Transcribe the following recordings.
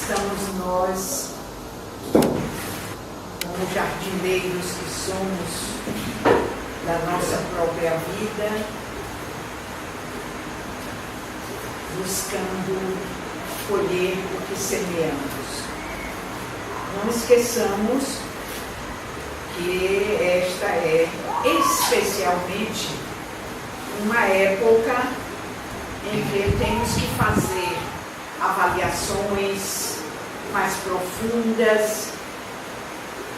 estamos nós, como jardineiros que somos da nossa própria vida, buscando colher o que semeamos. Não esqueçamos que esta é especialmente uma época em que temos que fazer avaliações mais profundas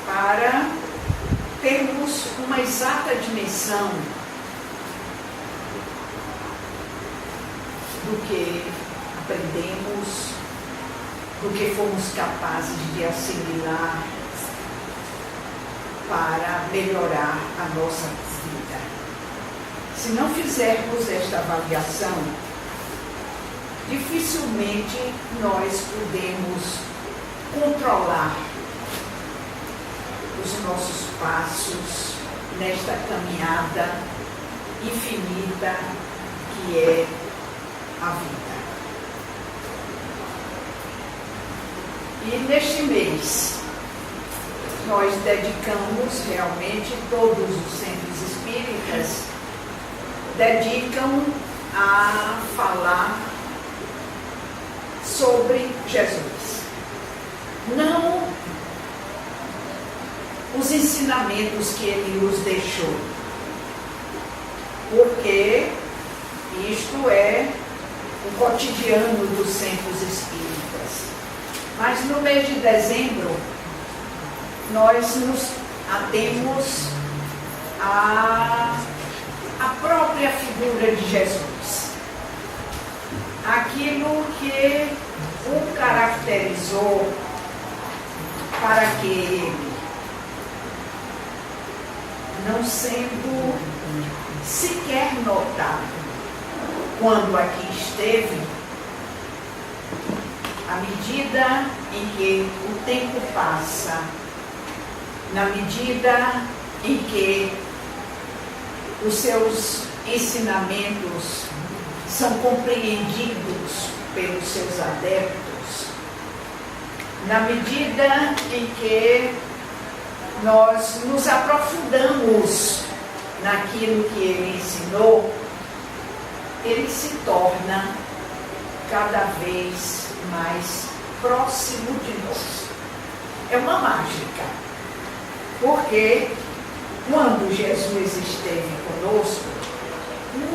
para termos uma exata dimensão do que aprendemos, do que fomos capazes de assimilar para melhorar a nossa vida. Se não fizermos esta avaliação, dificilmente nós podemos controlar os nossos passos nesta caminhada infinita que é a vida. E neste mês, nós dedicamos realmente, todos os centros espíritas dedicam a falar sobre Jesus. Não os ensinamentos que ele nos deixou, porque isto é o cotidiano dos centros espíritas. Mas no mês de dezembro, nós nos atemos à própria figura de Jesus. Aquilo que o caracterizou para que ele, não sendo sequer notado quando aqui esteve, à medida em que o tempo passa, na medida em que os seus ensinamentos são compreendidos pelos seus adeptos, na medida em que nós nos aprofundamos naquilo que ele ensinou, ele se torna cada vez mais próximo de nós. É uma mágica, porque quando Jesus esteve conosco,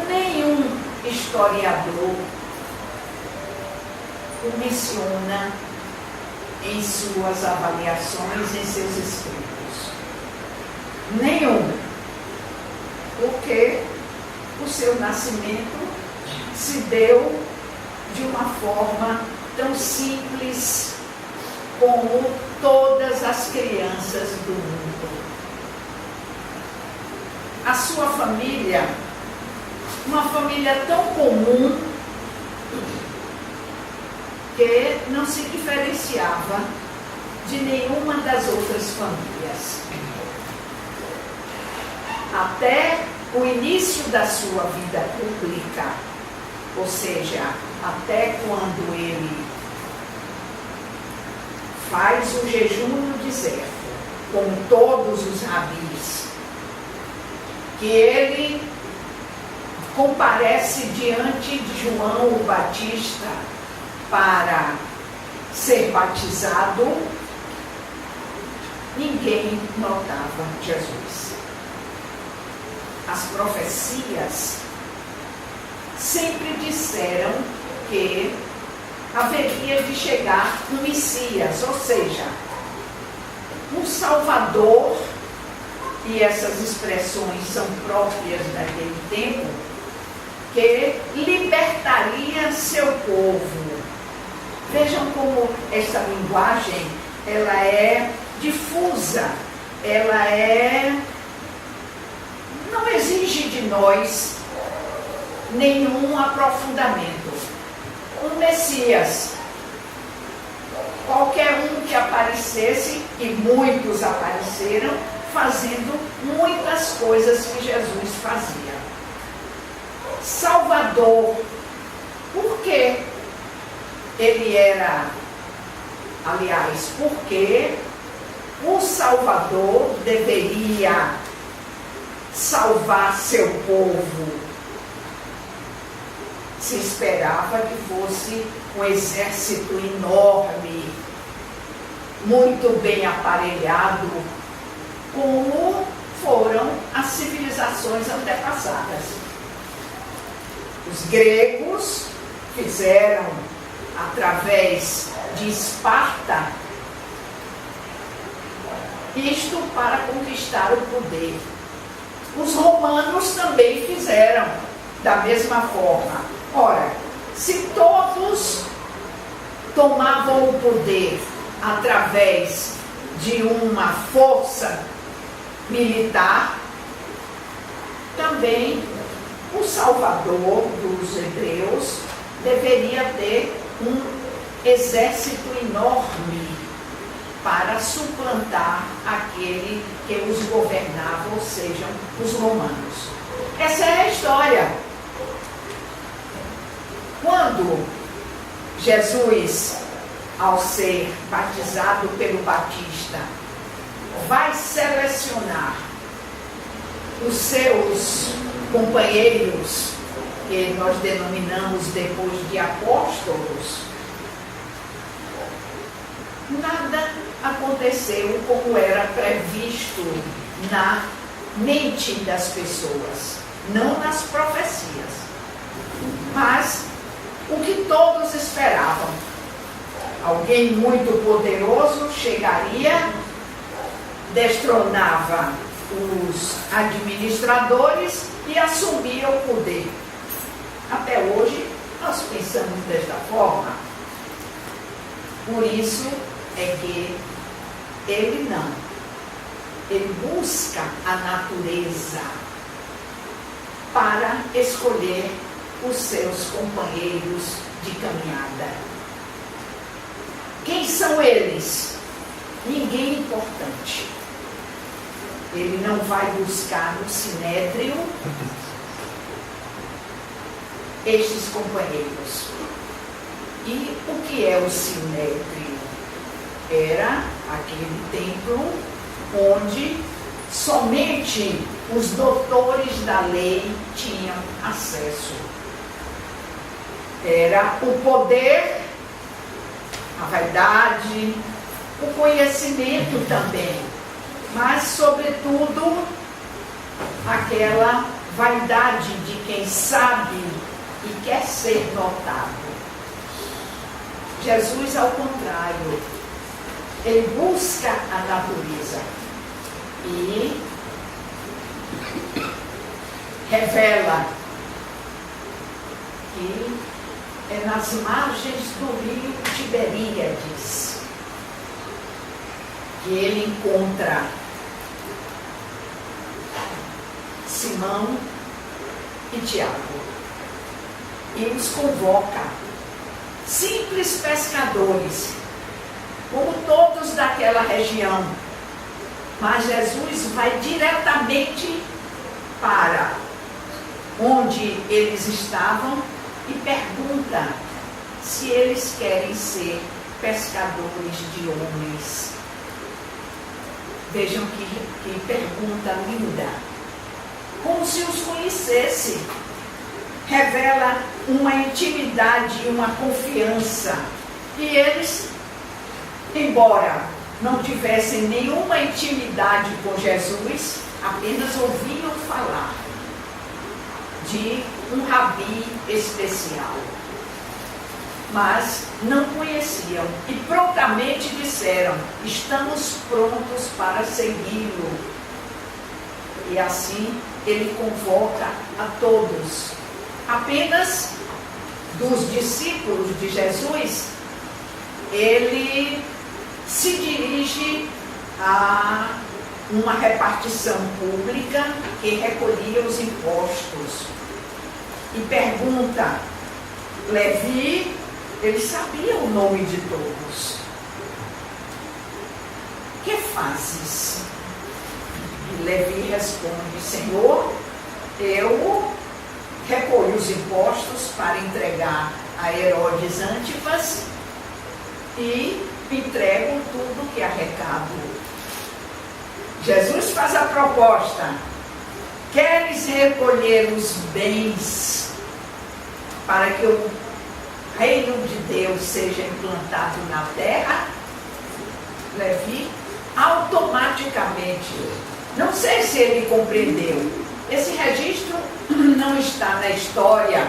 nenhum historiador o menciona em suas avaliações, em seus escritos. Nenhum. Porque o seu nascimento se deu de uma forma tão simples como todas as crianças do mundo. A sua família, uma família tão comum que não se diferenciava de nenhuma das outras famílias. Até o início da sua vida pública, ou seja, até quando ele faz o jejum no deserto, como todos os rabis, que ele comparece diante de João o Batista para ser batizado, ninguém notava Jesus. As profecias sempre disseram que haveria de chegar um Messias, ou seja, um Salvador, e essas expressões são próprias daquele tempo, que libertaria seu povo. Vejam como essa linguagem, ela é difusa, não exige de nós nenhum aprofundamento. Um Messias, qualquer um que aparecesse, e muitos apareceram, fazendo muitas coisas que Jesus fazia. Salvador, porque ele era Aliás, porque o Salvador deveria salvar seu povo. Se esperava que fosse um exército enorme, muito bem aparelhado, como foram as civilizações antepassadas. Os gregos fizeram, através de Esparta, isto para conquistar o poder. Os romanos também fizeram da mesma forma. Ora, se todos tomavam o poder através de uma força militar, também o Salvador dos hebreus deveria ter um exército enorme para suplantar aquele que os governava, ou seja, os romanos. Essa é a história. Quando Jesus, ao ser batizado pelo Batista, vai selecionar os seus companheiros, que nós denominamos depois de apóstolos, nada aconteceu como era previsto na mente das pessoas, não nas profecias, mas o que todos esperavam. Alguém muito poderoso chegaria, destronava os administradores e assumia o poder. Até hoje nós pensamos desta forma. Por isso é que ele não. Ele busca a natureza para escolher os seus companheiros de caminhada. Quem são eles? Ninguém importante. Ele não vai buscar no sinédrio estes companheiros. E o que é o sinédrio? Era aquele templo onde somente os doutores da lei tinham acesso. Era o poder, a vaidade, o conhecimento também, mas sobretudo aquela vaidade de quem sabe e quer ser notado. Jesus, ao contrário, ele busca a natureza e revela que é nas margens do rio Tiberíades que ele encontra Simão e Tiago e os convoca, simples pescadores, como todos daquela região, mas Jesus vai diretamente para onde eles estavam e pergunta se eles querem ser pescadores de homens. Vejam que pergunta linda, como se os conhecesse. Revela uma intimidade e uma confiança. E eles, embora não tivessem nenhuma intimidade com Jesus, apenas ouviam falar de um rabi especial, mas não conheciam e prontamente disseram: estamos prontos para segui-lo. E assim ele convoca a todos. Apenas dos discípulos de Jesus, ele se dirige a uma repartição pública que recolhia os impostos e pergunta: Levi, ele sabia o nome de todos, que fazes? E Levi responde: Senhor, eu recolho os impostos para entregar a Herodes Antipas e entrego tudo que arrecado. Jesus faz a proposta: queres recolher os bens para que o reino de Deus seja implantado na terra? Levi, automaticamente, não sei se ele compreendeu, esse registro não está na história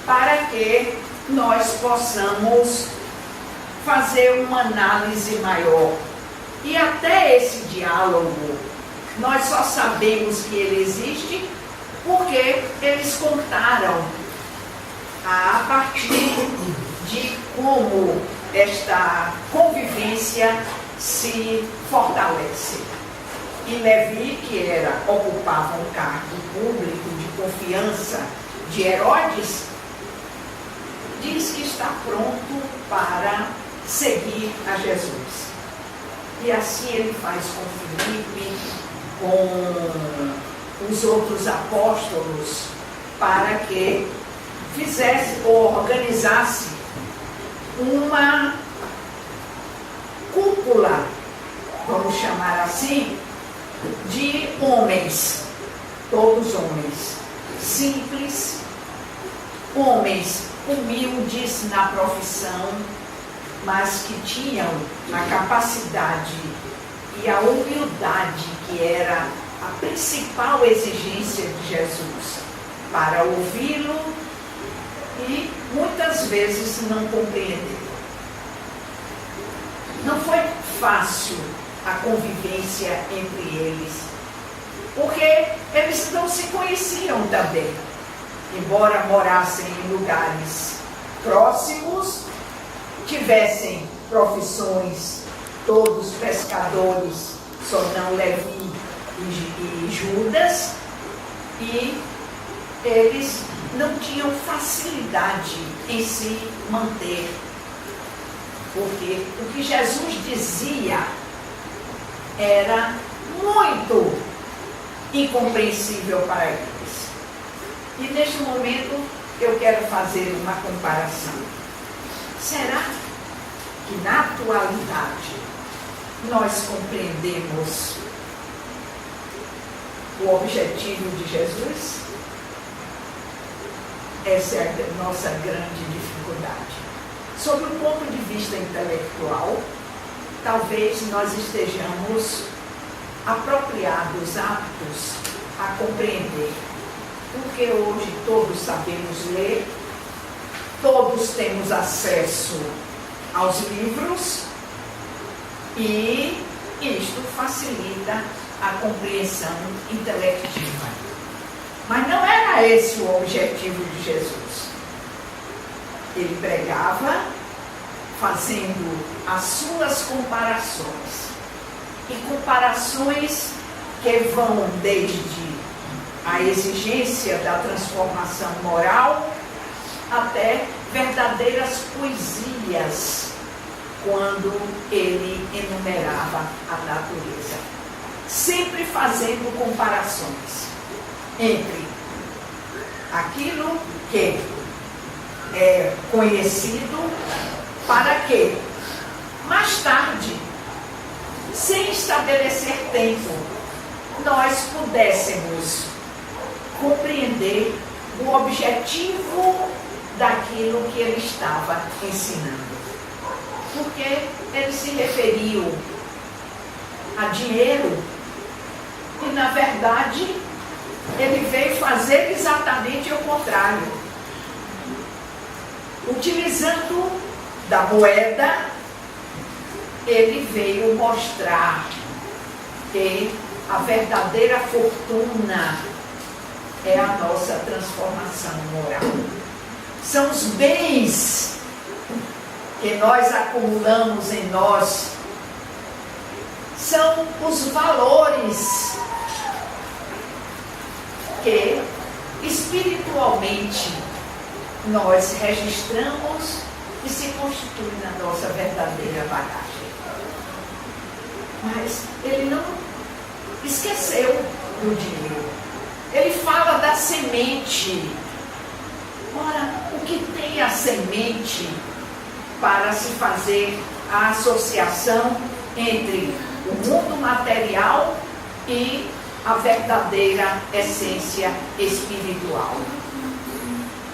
para que nós possamos fazer uma análise maior. E até esse diálogo, nós só sabemos que ele existe porque eles contaram a partir de como esta convivência se fortalece. E Levi, que ocupava um cargo público de confiança de Herodes, diz que está pronto para seguir a Jesus. E assim ele faz com Filipe, com os outros apóstolos, para que fizesse ou organizasse uma cúpula, vamos chamar assim, de homens, todos homens, simples, homens humildes na profissão, mas que tinham a capacidade e a humildade que era a principal exigência de Jesus, para ouvi-lo e muitas vezes não compreender. Não foi fácil a convivência entre eles, porque eles não se conheciam também. Embora morassem em lugares próximos, tivessem profissões, todos pescadores, só não Levi e Judas, e eles não tinham facilidade em se manter, porque o que Jesus dizia era muito incompreensível para eles. E neste momento eu quero fazer uma comparação. Será que na atualidade nós compreendemos o objetivo de Jesus? Essa é a nossa grande dificuldade. Sob o ponto de vista intelectual, talvez nós estejamos apropriados, aptos a compreender. Porque hoje todos sabemos ler, todos temos acesso aos livros e isto facilita a compreensão intelectiva. Mas não era esse o objetivo de Jesus. Ele pregava fazendo as suas comparações. E comparações que vão desde a exigência da transformação moral até verdadeiras poesias, quando ele enumerava a natureza. Sempre fazendo comparações entre aquilo que é conhecido, para que mais tarde, sem estabelecer tempo, nós pudéssemos compreender o objetivo daquilo que ele estava ensinando. Porque ele se referiu a dinheiro e, na verdade, ele veio fazer exatamente o contrário. Utilizando da moeda, ele veio mostrar que a verdadeira fortuna é a nossa transformação moral. São os bens que nós acumulamos em nós, são os valores que espiritualmente nós registramos e se constituem na nossa verdadeira bagagem. Mas ele não esqueceu do dinheiro. Ele fala da semente. Ora, o que tem a semente para se fazer a associação entre o mundo material e a verdadeira essência espiritual.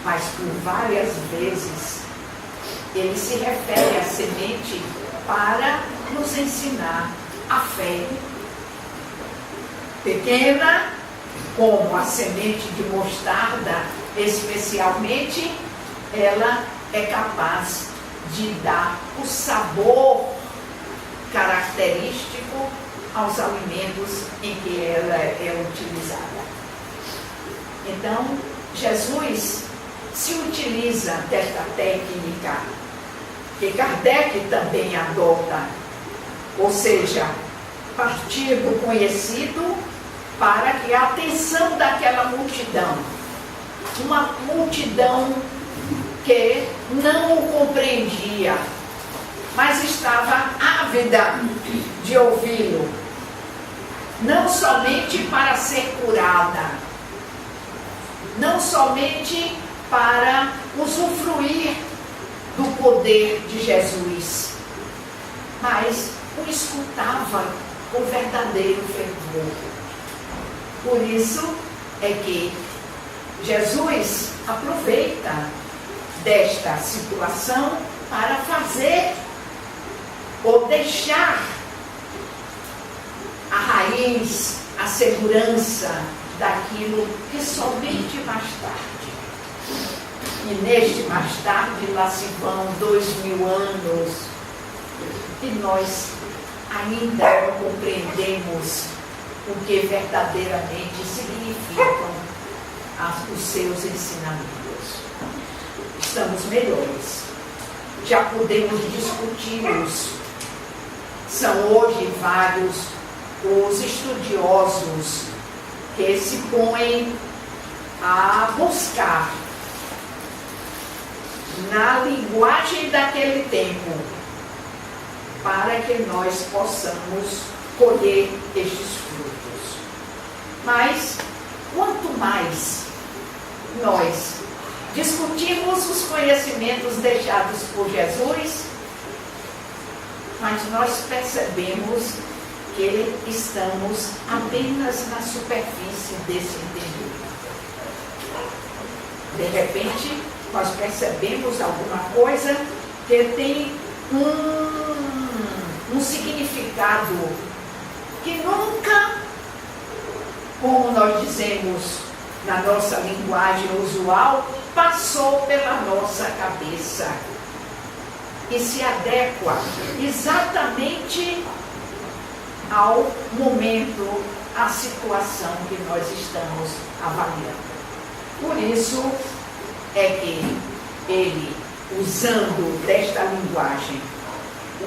Mas por várias vezes ele se refere à semente para nos ensinar a fé. Pequena, como a semente de mostarda, especialmente, ela é capaz de dar o sabor característico aos alimentos em que ela é utilizada. Então, Jesus se utiliza desta técnica que Kardec também adota, ou seja, partir do conhecido para que a atenção daquela multidão, uma multidão que não o compreendia, mas estava ávida de ouvi-lo, não somente para ser curada, não somente para usufruir do poder de Jesus, mas o escutava com verdadeiro fervor. Por isso é que Jesus aproveita desta situação para fazer ou deixar a raiz, a segurança daquilo que somente mais tarde. E neste mais tarde, lá se vão 2000 anos, e nós ainda não compreendemos o que verdadeiramente significam os seus ensinamentos. Estamos melhores, já podemos discuti-los. São hoje vários os estudiosos que se põem a buscar na linguagem daquele tempo para que nós possamos colher estes frutos. Mas quanto mais nós discutimos os conhecimentos deixados por Jesus, mas nós percebemos que estamos apenas na superfície desse entendimento. De repente, nós percebemos alguma coisa que tem um significado que nunca, como nós dizemos na nossa linguagem usual, passou pela nossa cabeça e se adequa exatamente ao momento, à situação que nós estamos avaliando. Por isso é que ele, usando desta linguagem,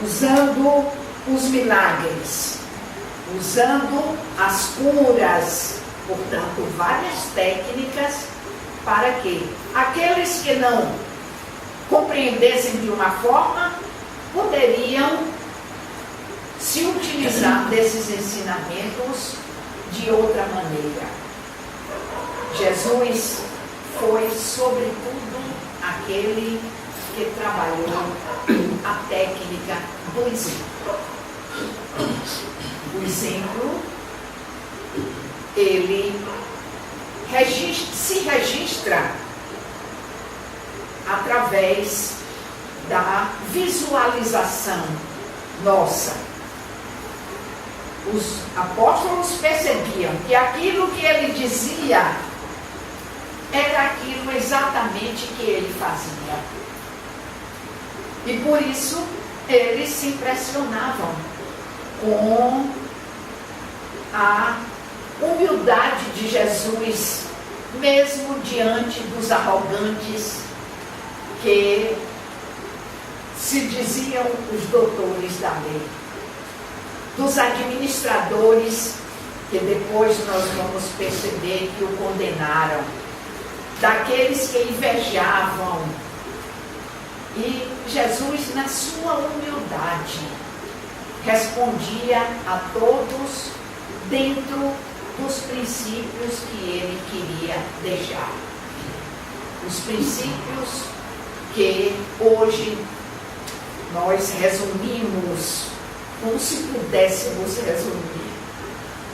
usando os milagres, usando as curas, portanto, várias técnicas, para que aqueles que não compreendessem de uma forma, poderiam se utilizar desses ensinamentos de outra maneira. Jesus foi, sobretudo, aquele que trabalhou a técnica do exemplo. O exemplo, ele se registra através da visualização nossa. Os apóstolos percebiam que aquilo que ele dizia era aquilo exatamente que ele fazia. E por isso eles se impressionavam com a humildade de Jesus, mesmo diante dos arrogantes que se diziam os doutores da lei, dos administradores que depois nós vamos perceber que o condenaram, daqueles que invejavam. E Jesus, na sua humildade, respondia a todos dentro dos princípios que ele queria deixar. Os princípios que hoje nós resumimos, como se pudéssemos resumir,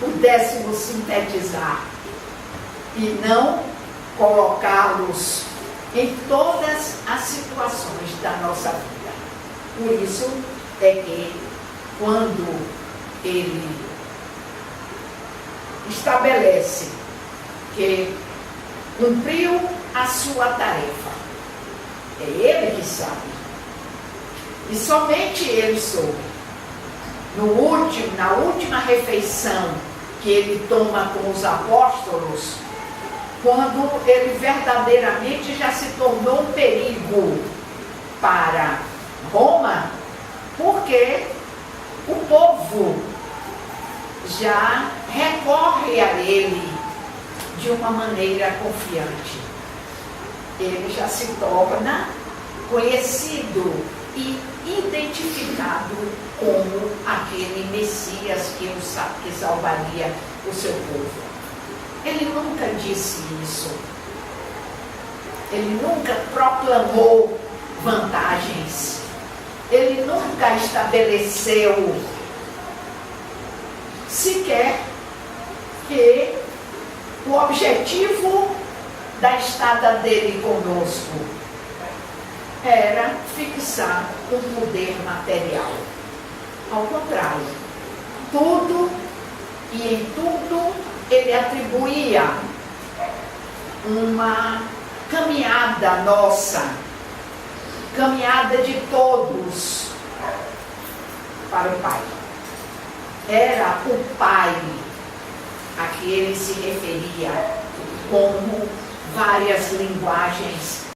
pudéssemos sintetizar e não colocá-los em todas as situações da nossa vida. Por isso é que, quando ele estabelece que cumpriu a sua tarefa, é ele que sabe. E somente ele soube. Na última refeição que ele toma com os apóstolos, quando ele verdadeiramente já se tornou um perigo para Roma, porque o povo já recorre a ele de uma maneira confiante. Ele já se torna conhecido e identificado como aquele Messias que salvaria o seu povo. Ele nunca disse isso. Ele nunca proclamou vantagens. Ele nunca estabeleceu sequer que o objetivo da estada dele conosco era fixar um poder material. Ao contrário, tudo e em tudo ele atribuía uma caminhada nossa, caminhada de todos para o Pai. Era o Pai a que ele se referia como várias linguagens